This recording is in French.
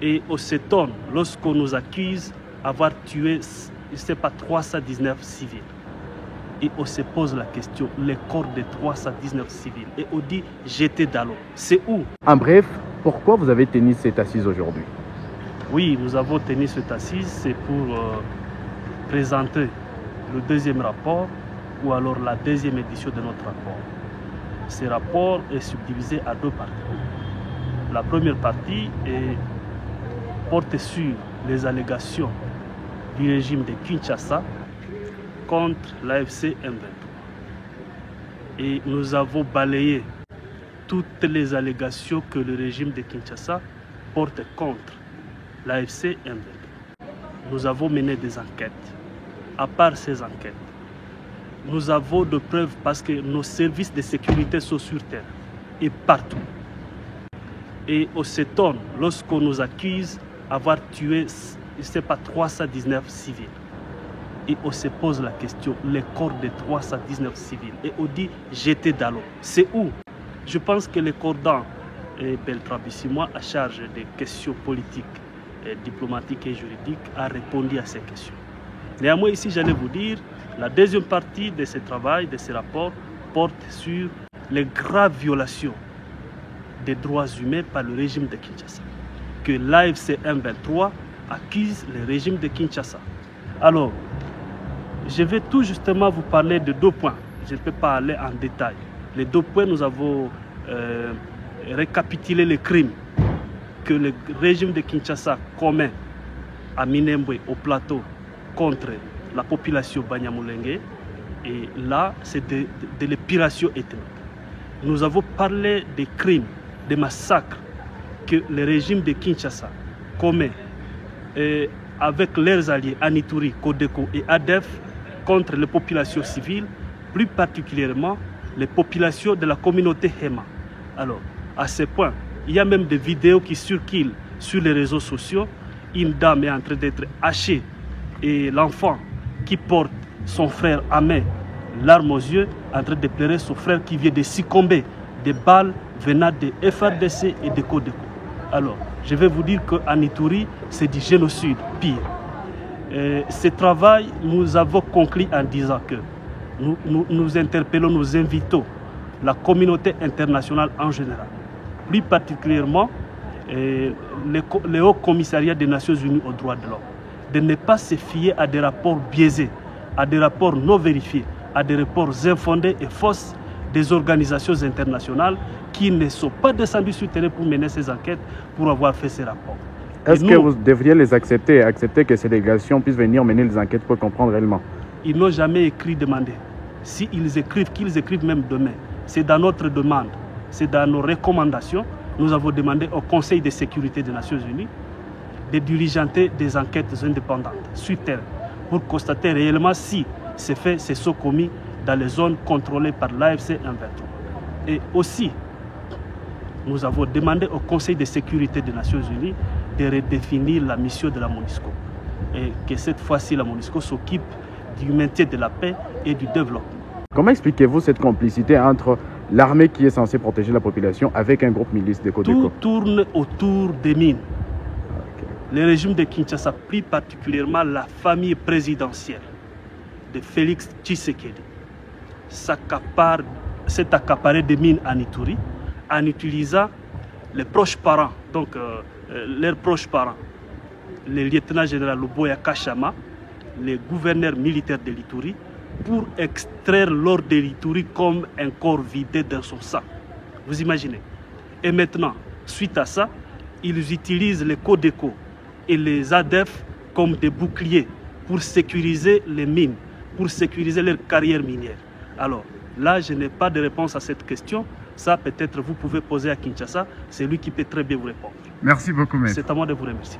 Et on s'étonne lorsqu'on nous accuse d'avoir tué, je ne sais pas, 319 civils. Et on se pose la question, les corps de 319 civils. Et on dit jeter dans l'eau. C'est où? En bref, pourquoi vous avez tenu cette assise aujourd'hui? Oui, nous avons tenu cette assise, c'est pour présenter le deuxième rapport ou alors la deuxième édition de notre rapport. Ce rapport est subdivisé à deux parties. La première partie porte sur les allégations du régime de Kinshasa contre l'AFC M23. Et nous avons balayé toutes les allégations que le régime de Kinshasa porte contre l'AFC M23. Nous avons mené des enquêtes. À part ces enquêtes, nous avons de preuves parce que nos services de sécurité sont sur terre et partout. Et on s'étonne lorsqu'on nous accuse d'avoir tué, je ne sais pas, 319 civils. Et on se pose la question, les corps de 319 civils. Et on dit jeter dans l'eau. C'est où? Je pense que le cordon Beltrame Bisimwa, à charge des questions politiques, diplomatiques et juridiques, a répondu à ces questions. Néanmoins, ici, j'allais vous dire, la deuxième partie de ce travail, de ce rapport, porte sur les graves violations des droits humains par le régime de Kinshasa, que l'AFC M23 accuse le régime de Kinshasa. Alors, je vais tout justement vous parler de deux points. Je ne peux pas aller en détail. Les deux points, nous avons récapitulé les crimes que le régime de Kinshasa commet à Minembwe, au plateau, contre la population Banyamulenge. Et là, c'est de l'épuration ethnique. Nous avons parlé des crimes, des massacres que le régime de Kinshasa commet avec leurs alliés Anituri, Kodeko et ADEF contre les populations civiles, plus particulièrement les populations de la communauté Hema. Alors, à ce point, il y a même des vidéos qui circulent sur les réseaux sociaux. Une dame est en train d'être hachée et l'enfant qui porte son frère à main, larmes aux yeux, en train de pleurer son frère qui vient de succomber des balles venant de FRDC et de Kodeko. Alors, je vais vous dire qu'en Ituri, c'est du génocide pire. Ce travail, nous avons conclu en disant que nous interpellons, nous invitons la communauté internationale en général, plus particulièrement le Haut Commissariat des Nations Unies aux droits de l'homme, de ne pas se fier à des rapports biaisés, à des rapports non vérifiés, à des rapports infondés et fausses des organisations internationales qui ne sont pas descendues sur le terrain pour mener ces enquêtes, pour avoir fait ces rapports. Est-ce que vous devriez les accepter que ces délégations puissent venir mener les enquêtes pour comprendre réellement? Ils n'ont jamais écrit demander. S'ils écrivent, qu'ils écrivent même demain. C'est dans notre demande, c'est dans nos recommandations. Nous avons demandé au Conseil de sécurité des Nations Unies de diligenter des enquêtes indépendantes sur terre pour constater réellement si ces faits se sont commis dans les zones contrôlées par l'AFC M23. Et aussi, nous avons demandé au Conseil de sécurité des Nations Unies de redéfinir la mission de la MONUSCO. Et que cette fois-ci, la MONUSCO s'occupe du maintien de la paix et du développement. Comment expliquez-vous cette complicité entre l'armée qui est censée protéger la population avec un groupe milice de Kodeko? Tout tourne autour des mines. Le régime de Kinshasa, plus particulièrement la famille présidentielle de Félix Tshisekedi, s'est accaparé des mines en Ituri en utilisant les proches parents, donc leurs proches parents, le lieutenant-général Luboya Kachama, le gouverneur militaire de l'Ituri, pour extraire l'or de l'Ituri comme un corps vidé dans son sang. Vous imaginez? Et maintenant, suite à ça, ils utilisent les Kodeko et les ADEF comme des boucliers pour sécuriser les mines, pour sécuriser leur carrière minière. Alors, là, je n'ai pas de réponse à cette question. Ça, peut-être, vous pouvez poser à Kinshasa. C'est lui qui peut très bien vous répondre. Merci beaucoup, maître. C'est à moi de vous remercier.